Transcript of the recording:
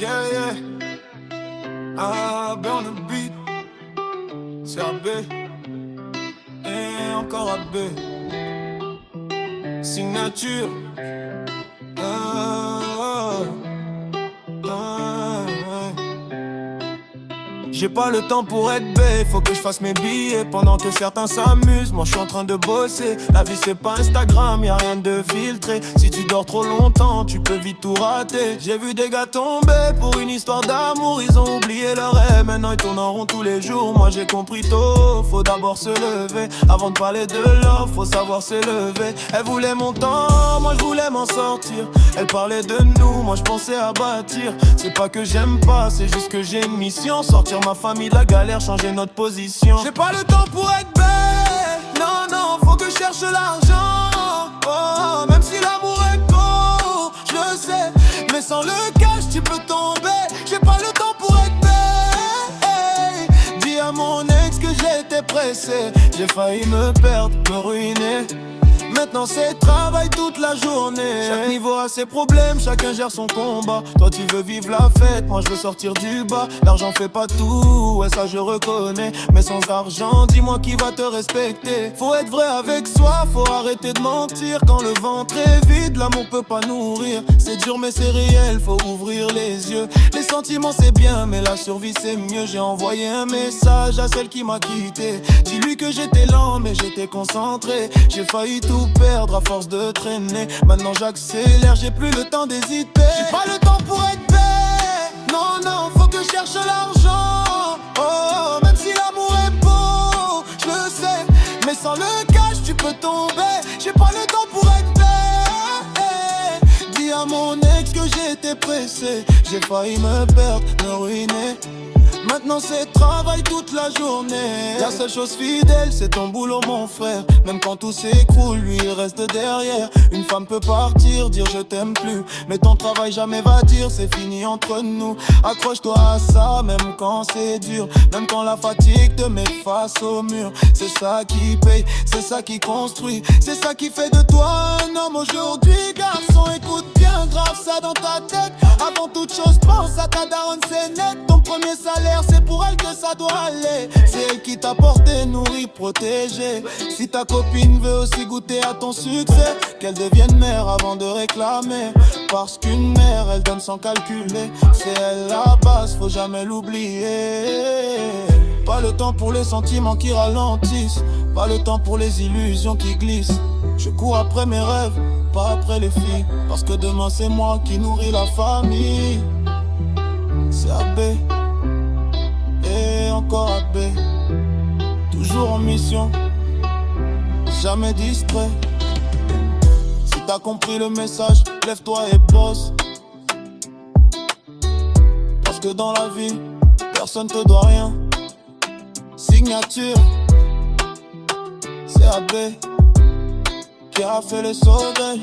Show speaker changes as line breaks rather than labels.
Yeah, yeah. AB on the beat. C'est AB. Et encore AB. Signature. J'ai pas le temps pour être bête, faut que je fasse mes billets pendant que certains s'amusent. Moi je suis en train de bosser, la vie c'est pas Instagram, y'a rien de filtré. Si tu dors trop longtemps, tu peux vite tout rater. J'ai vu des gars tomber pour une histoire d'amour, ils ont oublié leur rêve, maintenant ils tournent en rond tous les jours. Moi j'ai compris tôt, faut d'abord se lever. Avant de parler de love, faut savoir se lever. Elle voulait mon temps, moi je voulais m'en sortir. Elle parlait de nous, moi je pensais à bâtir. C'est pas que j'aime pas, c'est juste que j'ai une mission. Sortir ma famille de la galère, changer notre position. J'ai pas le temps pour être bête. Non, non, faut que je cherche l'argent. Oh, même si l'amour est beau, je le sais. Mais sans le cash, tu peux tomber. J'ai pas le temps pour être bête. Dis à mon ex que j'étais pressé. J'ai failli me perdre, me ruiner. Maintenant c'est travail toute la journée. Chaque niveau a ses problèmes, chacun gère son combat. Toi tu veux vivre la fête, moi je veux sortir du bas. L'argent fait pas tout, ouais ça je reconnais. Mais sans argent, dis-moi qui va te respecter. Faut être vrai avec soi, faut arrêter de mentir. Quand le ventre est vide, l'amour peut pas nourrir. C'est dur mais c'est réel, faut ouvrir les yeux. Les sentiments c'est bien, mais la survie c'est mieux. J'ai envoyé un message à celle qui m'a quitté. Dis-lui que j'étais lent mais j'étais concentré. J'ai failli tout perdre à force de traîner. Maintenant j'accélère, j'ai plus le temps d'hésiter. J'ai pas le temps pour être bête. Non, non, faut que je cherche l'argent. Oh, même si l'amour est beau, je le sais. Mais sans le cash, tu peux tomber. J'ai pas le temps pour être bête. Dis à mon ex que j'étais pressé. J'ai failli me perdre, me ruiner. Maintenant c'est travail toute la journée. La seule chose fidèle c'est ton boulot mon frère. Même quand tout s'écroule lui il reste derrière. Une femme peut partir, dire je t'aime plus. Mais ton travail jamais va dire c'est fini entre nous. Accroche-toi à ça même quand c'est dur. Même quand la fatigue te met face au mur. C'est ça qui paye, c'est ça qui construit. C'est ça qui fait de toi un homme aujourd'hui. Garçon écoute bien, grave ça dans ta tête. Avant toute chose pense à ta daronne c'est net. Ton premier salaire c'est pour elle que ça doit aller. C'est elle qui t'a porté, nourri, protégé. Si ta copine veut aussi goûter à ton succès, qu'elle devienne mère avant de réclamer. Parce qu'une mère elle donne sans calculer. C'est elle la base, faut jamais l'oublier. Pas le temps pour les sentiments qui ralentissent. Pas le temps pour les illusions qui glissent. Je cours après mes rêves, pas après les filles. Parce que demain c'est moi qui nourris la famille. C'est AB et encore AB. Toujours en mission, jamais distrait. Si t'as compris le message, lève-toi et bosse. Parce que dans la vie, personne te doit rien. Signature, c'est AB qui a fait le soleil.